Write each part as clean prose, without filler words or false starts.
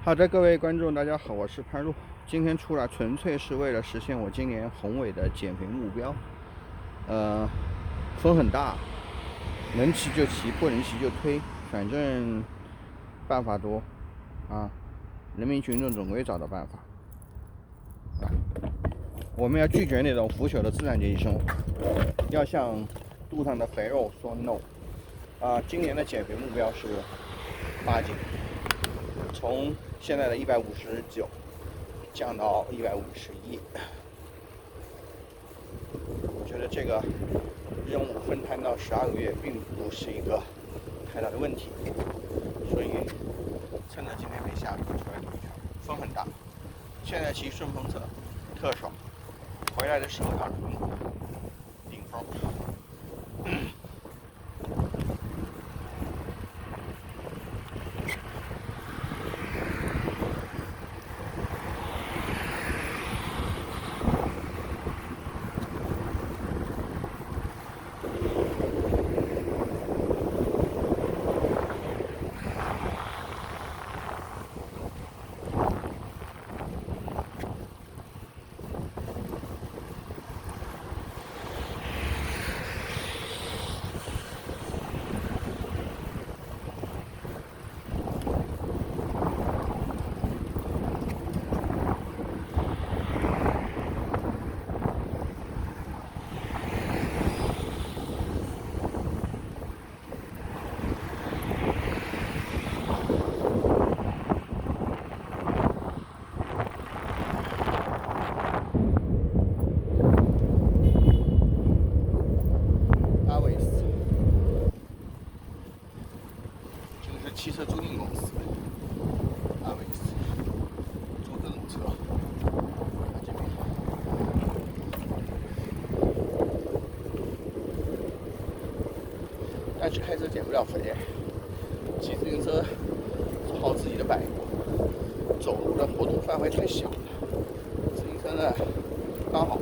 好的，各位观众，大家好，我是潘路。今天出来纯粹是为了实现我今年宏伟的减肥目标。风很大，能骑就骑，不能骑就推，反正办法多啊。人民群众总会找到办法。我们要拒绝那种腐朽的资产阶级生活，要向肚上的肥肉说 no。今年的减肥目标是8斤。从现在的159降到151，我觉得这个任务分摊到12个月并不是一个太大的问题，所以趁着今天没下雨出来走一圈，风很大，现在骑顺风车特爽，回来的时候要顶风。汽车租赁公司，阿维斯租各种车，这边。但是开车减不了肥，骑自行车做好自己的摆渡，走路的活动范围太小了。自行车呢，刚好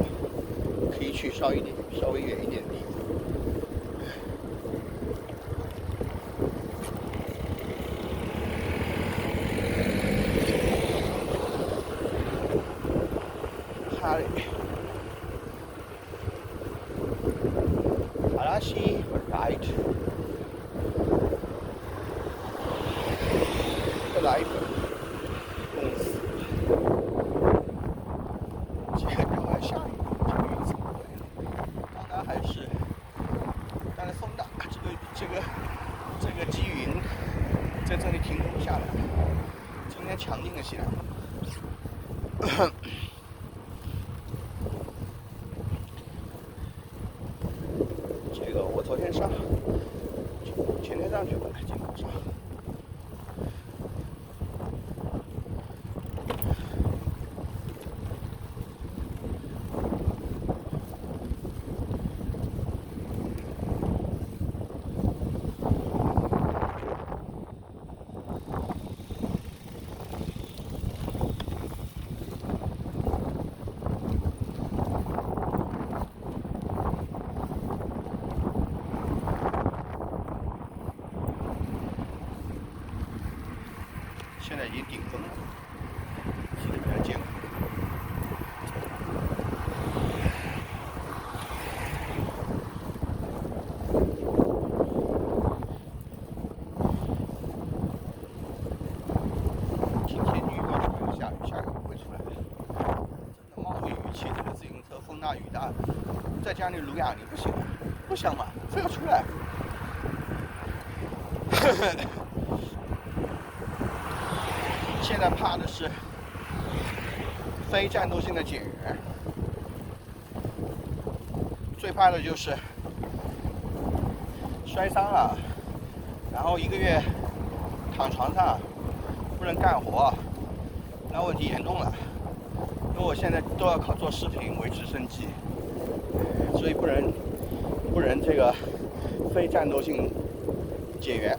可以去稍微远一点的地方。哈拉西 right， 公司，这个就要下雨，这个雨怎么回来？当然风大，这个积云在这里停留不下来，今天强劲的起来。这个我昨天上，前天上去过，今天上。现在已经顶峰了，骑得比较艰苦。今天预报说有下雨，下雨不会出来。真的冒着雨骑这个自行车，风大雨大的，再加那鲁雅尼不行，不想嘛，非要出来。现在怕的是非战斗性的减员，最怕的就是摔伤了，然后1个月躺床上不能干活，那问题严重了。因为我现在都要靠做视频维持生计，所以不能这个非战斗性减员。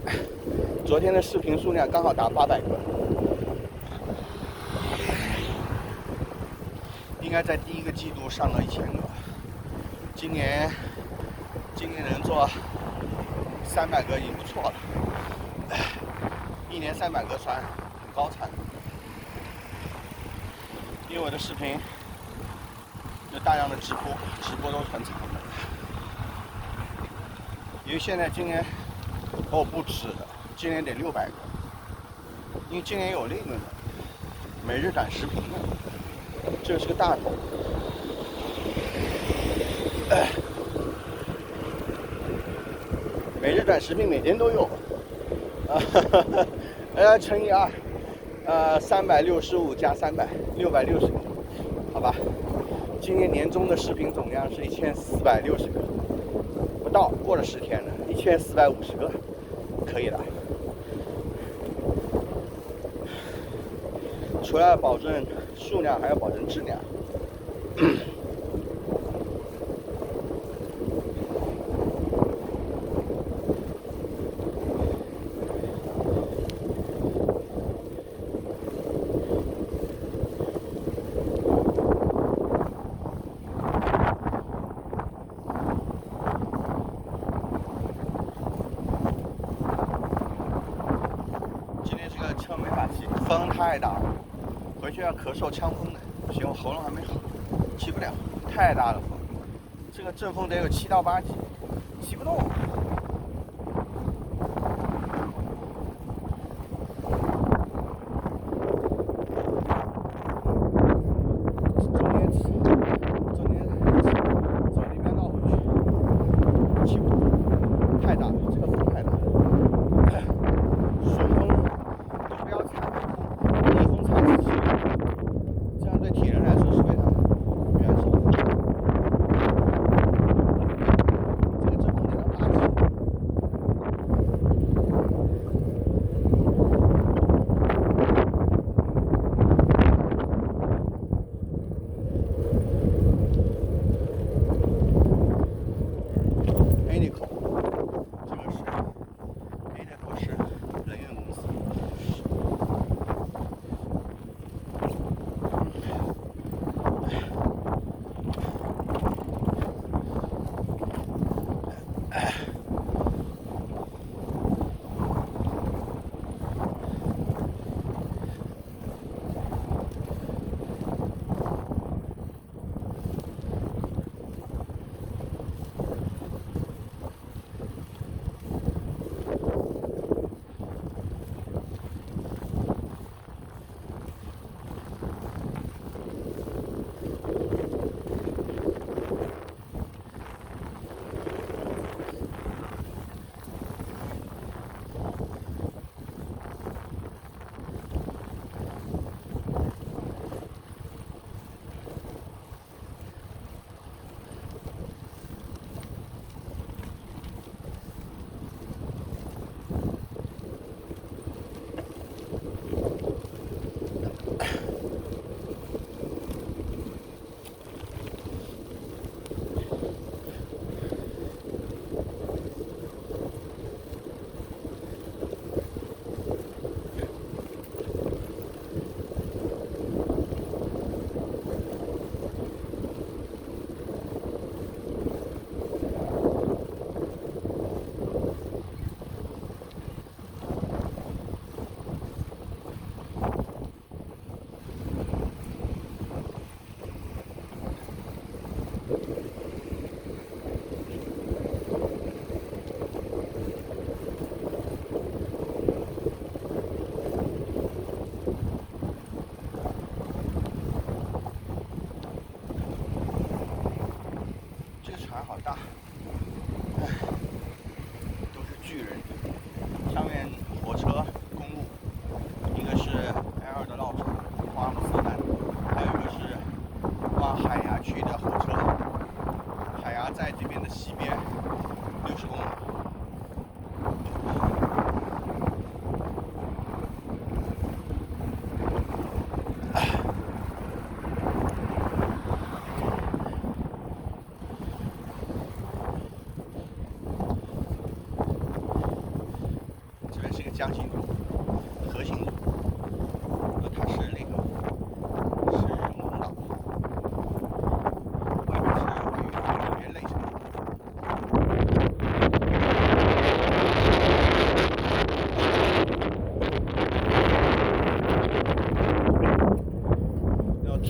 昨天的视频数量刚好达800个。应该在第1个季度上了1000个，今年能做300个已经不错了，1年300个算很高产。因为我的视频有大量的直播都是很长的。因为现在今年不止的，今年得600个，因为今年有那个每日短视频的，这是个大头。每日短视频每天都有，乘以2。365加300，660个，好吧。今年年终的视频总量是1460个，不到，过了10天了，1450个，可以了。除了保证数量，还要保证质量。车没法骑，风太大了，回去要咳嗽呛风的。不行，我喉咙还没好，骑不了，太大了风。这个阵风得有7到8级，骑不动。中间走那边绕回去，骑不动，太大了，这个风太大了。顺风。不要踩，逆风踩死气，这样对体能来说是非常原始的。这个阵风得到8级。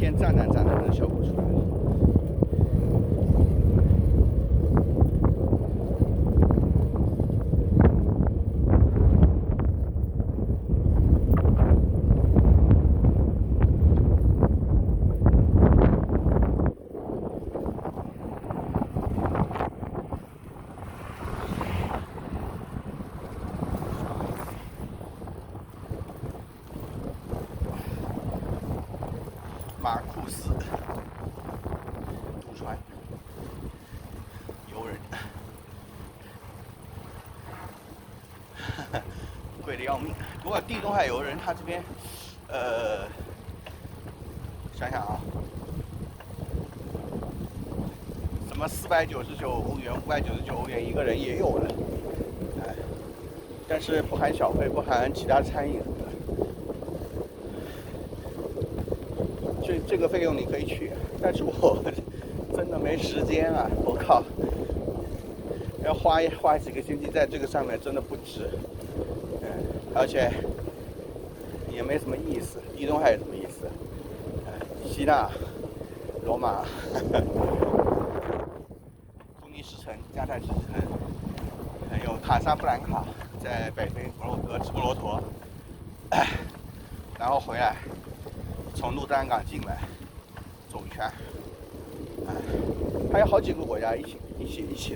天湛蓝的效果出来了。马库斯渡船游人，贵的要命。不过地中海游人他这边，想想啊，什么499欧元、599欧元一个人也有了，哎，但是不含小费，不含其他餐饮。这个费用你可以去，但是我真的没时间啊！我靠，要花几个星期在这个上面真的不值，而且也没什么意思。地中海有什么意思？希腊、罗马、突尼斯城、加泰斯城，还有卡萨布兰卡，在北非摩洛哥直布罗陀，然后回来。从鹿丹港进来，走一圈，还有好几个国家一起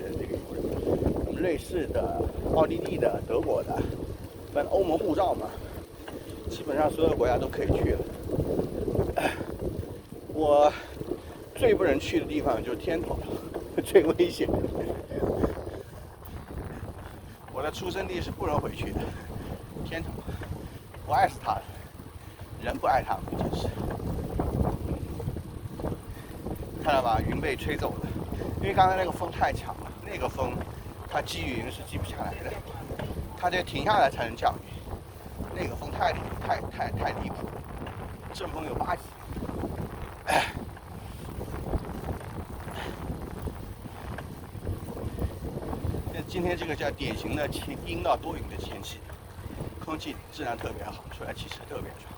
的这个游人，瑞士的、奥地利的、德国的，反正欧盟护照嘛，基本上所有国家都可以去了。我最不能去的地方就是天头，最危险。我的出生地是不能回去的，天头，我爱死他了。人不爱他们，真是。看到吧，云被吹走了，因为刚才那个风太强了，那个风它积雨云是积不下来的，它得停下来才能降雨。那个风太离谱，阵风有8级。今天这个叫典型的阴到多云的天气，空气质量特别好，出来骑车特别爽。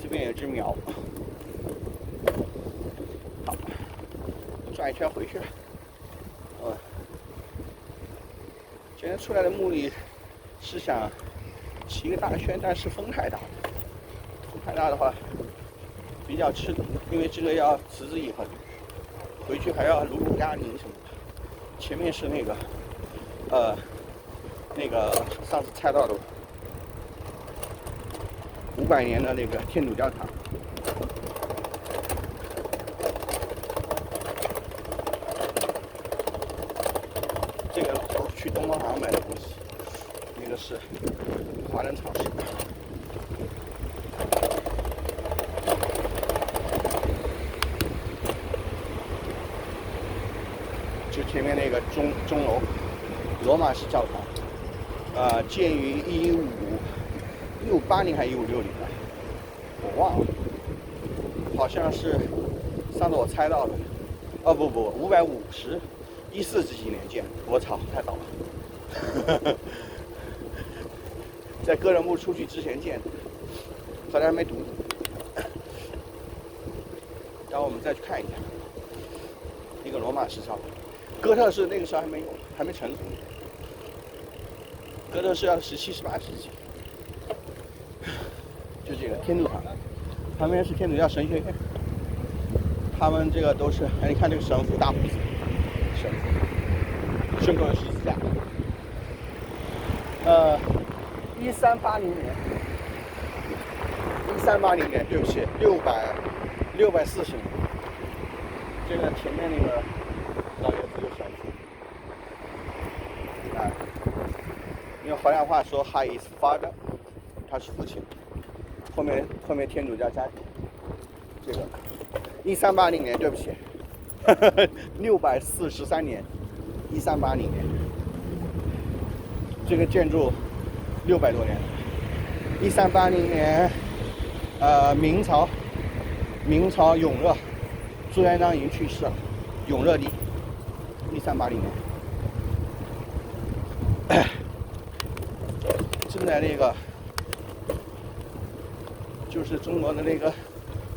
这边有只苗，好，转一圈回去了。今天出来的目的是想骑个大圈，但是风太大了。风太大的话比较吃力，因为这个要持之以恒，回去还要撸哑铃什么的。前面是那个上次猜到的500年的那个天主教堂。这个老头去东方行买的东西，那个是华人超市。就前面那个钟楼，罗马式教堂，建于1560还是1560年，我忘了，好像是上次我猜到的。哦不，550。14几年建，我操，太早了。在哥伦布出去之前建的，后来还没读。然后我们再去看一下一个罗马式教堂，哥特式那个时候还没有，还没成熟。哥特式要17、18世纪。就这个天主堂，旁边是天主教神学院，他们这个都是，哎，你看这个神父大胡子。顺口的十字架。1380年，对不起，640年。这个前面那个老爷子就神父，用河南话说 ，He is father， 他是父亲。后面天主教家庭，这个1380年，对不起。643年，1380年，这个建筑600多年。1380年，明朝明朝永乐朱元璋已经去世了，永乐帝1380年，正在那个就是中国的那个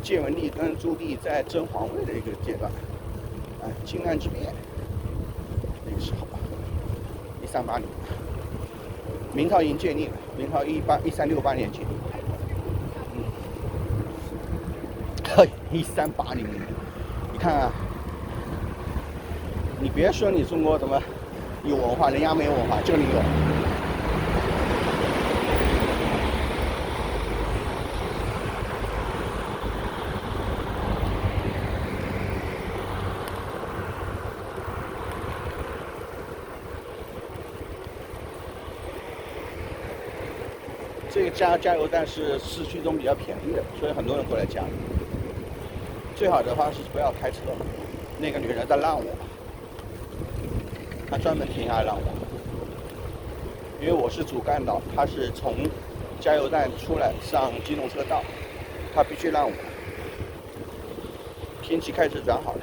建文帝跟朱棣在争皇位的一个阶段，靖难之变那个时候，1380年，明朝已经建立了，明朝1368年建立。1380年，你看啊，你别说你中国怎么有文化，人家没有文化，就你有。这个加油站是市区中比较便宜的，所以很多人过来加油。最好的方式是不要开车。那个女人在让我，她专门停下来让我，因为我是主干道，她是从加油站出来上机动车道，她必须让我。天气开始转好了，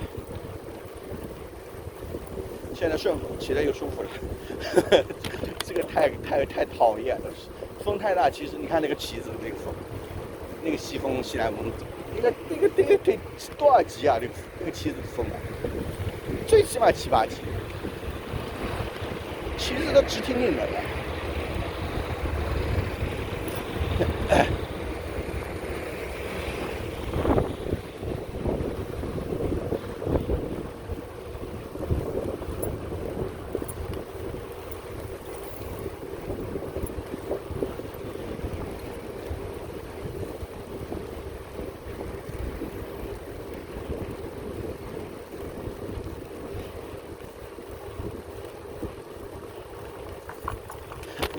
现在顺风，骑得又舒服了。这个太讨厌了，风太大。其实你看那个旗子那个风，那个西风西南风。那个多少级啊？那个旗子风啊，最起码7、8级，旗子都直挺挺的了。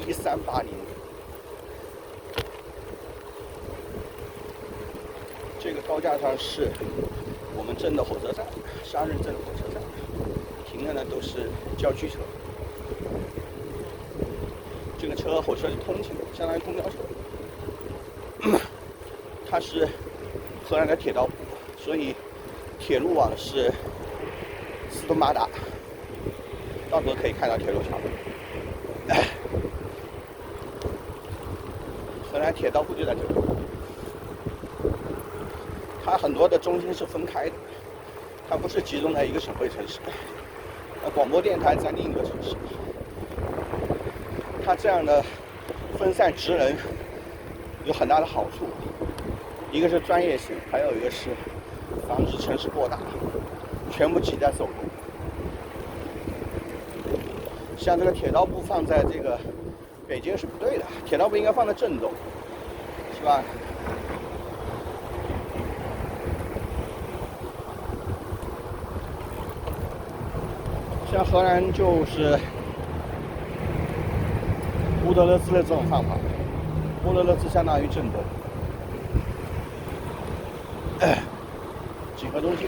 1380年，这个高架上是我们镇的火车站，沙任镇火车站，停的呢都是郊区车。这个车火车是通勤，相当于公交车。它是荷兰的铁道部，所以铁路网是四通八达，到时候可以看到铁路桥。荷兰铁道部就在这里，它很多的中心是分开的，它不是集中在一个省会城市。广播电台在另一个城市，它这样的分散职能有很大的好处，一个是专业性，还有一个是防止城市过大，全部挤在首都。像这个铁道部放在这个北京是不对的，铁道部应该放在郑州，是吧？像荷兰就是乌德勒斯的这种方法，乌德勒斯相当于郑州，几个中心。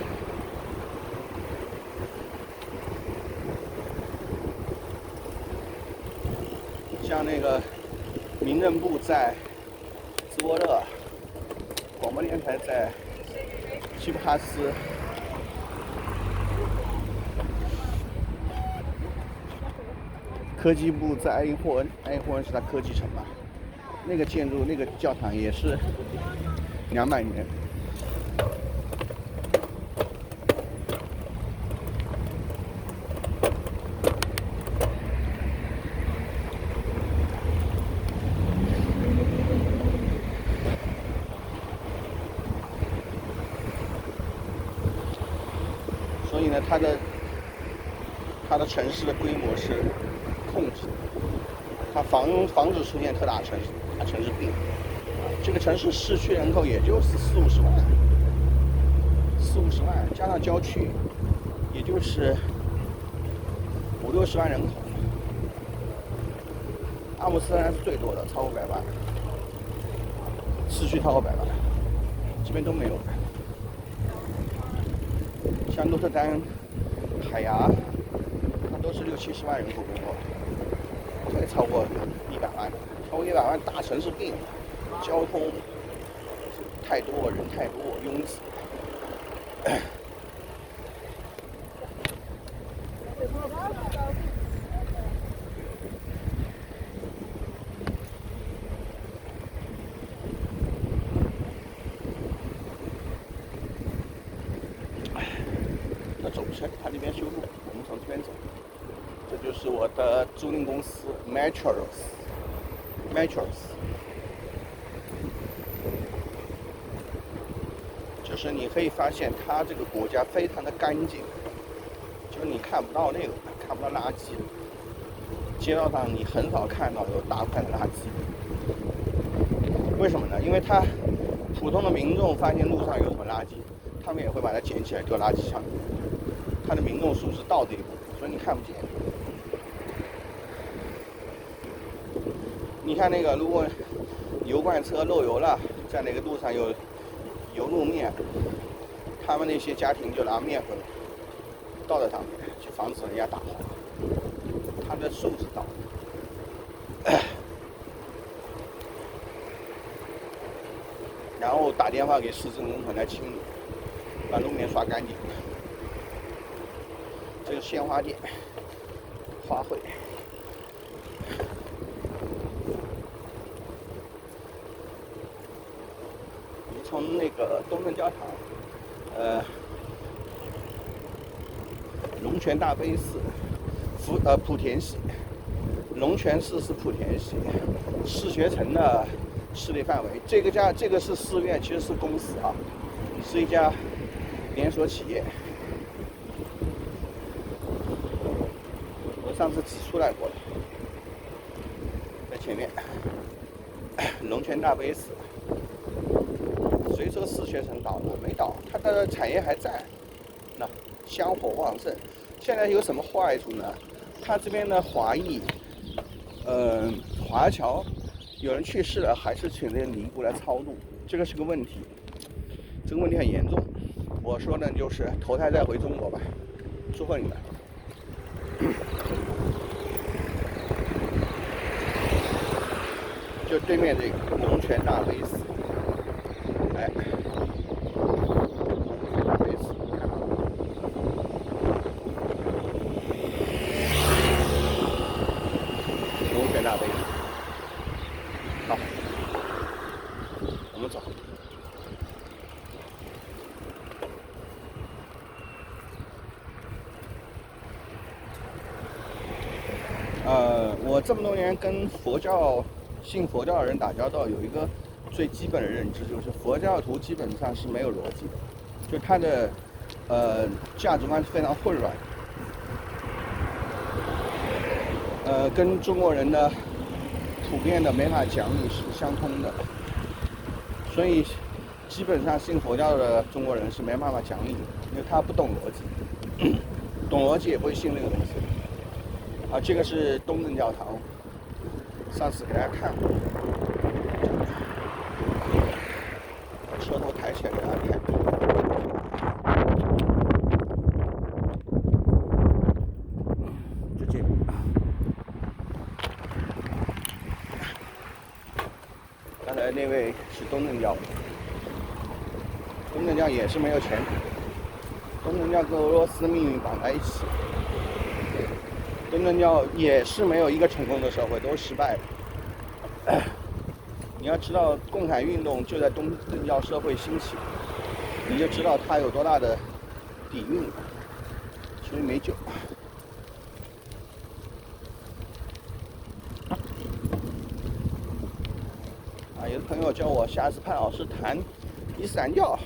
像那个民政部在兹波勒，广播电台在希布哈斯，科技部在埃因霍恩，埃因霍恩是它科技城嘛。那个建筑，那个教堂也是200年。所以呢，它的城市的规模是控制的，它防止出现特大城市病。这个城市市区人口也就是40-50万，40-50万，加上郊区，也就是50-60万人口。阿姆斯特丹是最多的，超过100万，市区超过100万，这边都没有。像鹿特丹、海牙，它都是60-70万人口规模，这个超过100万，超过100万大城市病，交通太多人太多，拥挤。那走不成，它这边修路，我们从这边走。这就是我的租赁公司 Metros。就是你可以发现，它这个国家非常的干净，就是你看不到垃圾，街道上你很少看到有大块的垃圾。为什么呢？因为它普通的民众发现路上有什么垃圾，他们也会把它捡起来丢垃圾箱里。它的民众素质到这一步，所以你看不见。你看那个，如果油罐车漏油了，在那个路上有油路面，他们那些家庭就拿面粉倒在上面，去防止人家打滑。他的素质到。然后打电话给市政工程来清理，把路面刷干净。这个鲜花店，花卉。你从那个东正教堂，龙泉大悲寺，莆田系，龙泉寺是莆田系，市学城的势力范围。这个是寺院，其实是公司啊，是一家连锁企业。我上次挤出来过了，在前面，龙泉大悲寺。谁说市学城倒了？没倒，它的产业还在，那香火旺盛。现在有什么坏处呢？它这边的华裔，华侨，有人去世了，还是请这些尼姑来超度，这个是个问题，这个问题很严重。我说呢，就是投胎再回中国吧，祝贺你们。就对面这个龙泉大悲寺，哎，大悲寺，龙泉大悲寺。好，我们走。我这么多年跟信佛教的人打交道，有一个最基本的认知，就是佛教徒基本上是没有逻辑的，就他的价值观是非常混乱的，跟中国人的普遍的没法讲理是相通的，所以基本上信佛教的中国人是没办法讲理的，因为他不懂逻辑，懂逻辑也不会信那个东西。啊，这个是东正教堂，上次给大家看过，把车头抬起来给大家看。就这个，刚才那位是东正教的，东正教也是没有前途，东正教跟俄罗斯命运绑在一起。东正教也是没有一个成功的社会，都是失败的。你要知道，共产运动就在东正教社会兴起，你就知道它有多大的底蕴，所以没救。啊，有的朋友叫我下次潘老师谈伊斯兰教，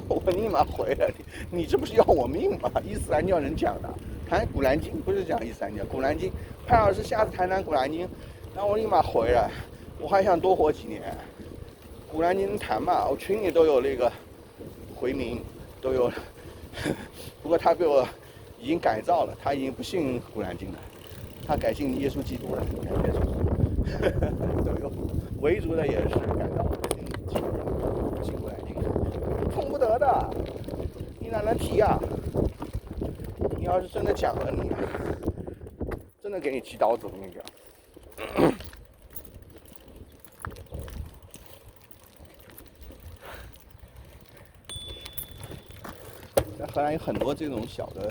我立马回了你这不是要我命吗？伊斯兰教人讲的。谈古兰经不是讲伊斯兰教，古兰经，潘老师下次谈古兰经，然后我立马回来，我还想多活几年。古兰经谈嘛，我群里都有那个回民，都有，不过他被我已经改造了，他已经不信古兰经了，他改信耶稣基督了，都有，维族的也是改造了，信古兰经，碰不得的，你哪能提啊？你要是真的讲了你，真的给你击刀子，我跟你讲。在荷兰有很多这种小的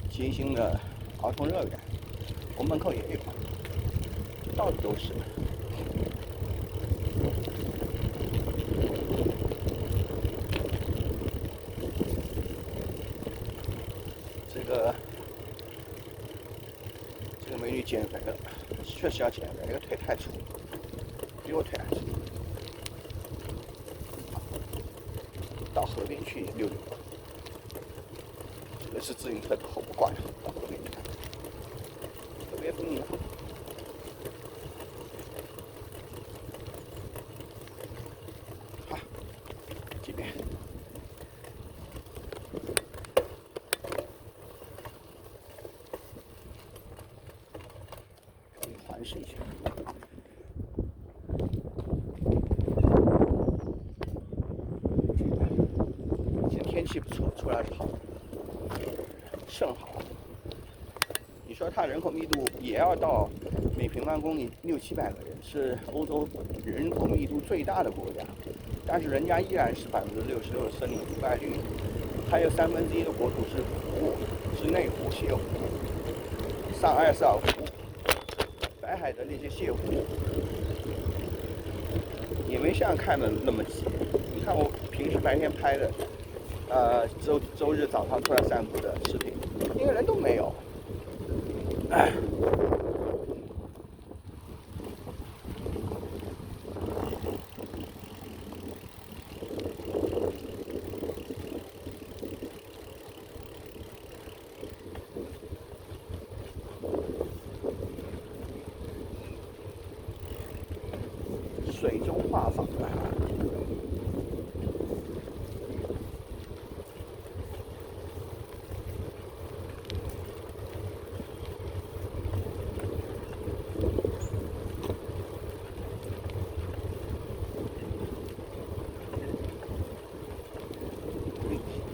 街心的儿童乐园，我门口也有，就到处都是。这个美女减肥了，确实要减肥，这个腿太粗，比我腿还粗。到河边去溜溜吧，这个是自行车的后挂，到河边去看，特别风景好。好，这边。环视一下。今天天气不错，出来是好，甚好。你说它人口密度也要到每平方公里600-700个人，是欧洲人口密度最大的国家，但是人家依然是66%的森林覆盖率，还有1/3的国土是湖，是内湖泻湖，上埃尔斯尔湖。北海的那些泻湖也没像看的那么挤。你看我平时白天拍的，周日早上出来散步的视频，一个人都没有。水中画舫啊！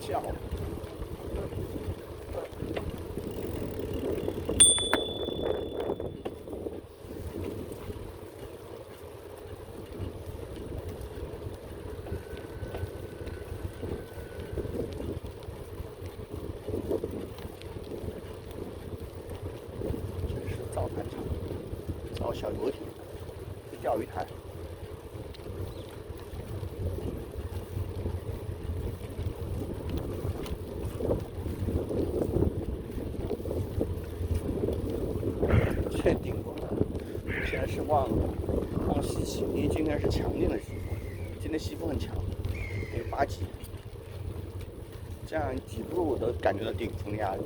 叫。造船厂，造小游艇，钓鱼台。确定过，现在是往西起，因为今天是强劲的西风，今天西风很强，有8级，这样几步我都感觉到顶风压力。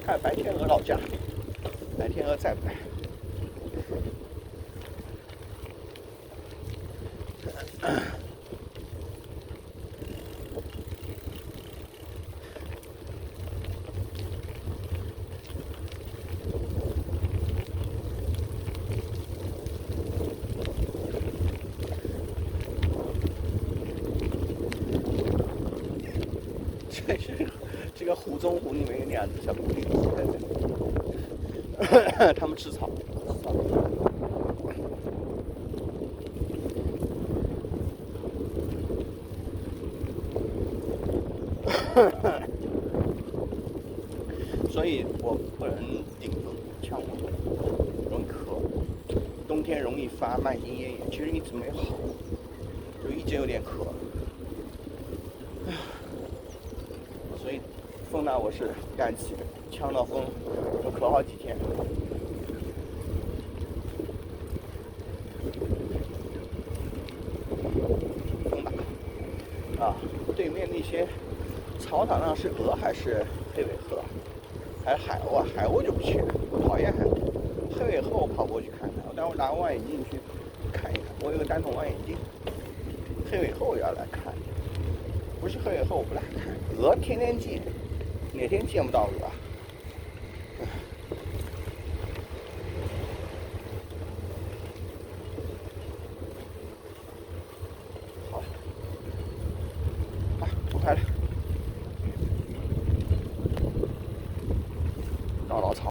看白天鹅老家，白天鹅在不在？这个湖中湖里面有2只小狐狸在这里，它们吃草。所以我不能顶风呛我，容易咳，冬天容易发慢性咽炎，其实一直没好，就一直有点咳。所以风呢，我是干起的，呛到风，我咳好几天。对面那些草场上是鹅还是黑尾鹤，还是海鸥啊？海鸥就不去了，我讨厌海鸥。黑尾鹤我跑过去看看，我待会拿望远镜去看一看。我有个单筒望远镜，黑尾鹤我要来看，不是黑尾鹤我不来看。鹅天天见，哪天见不到鹅啊？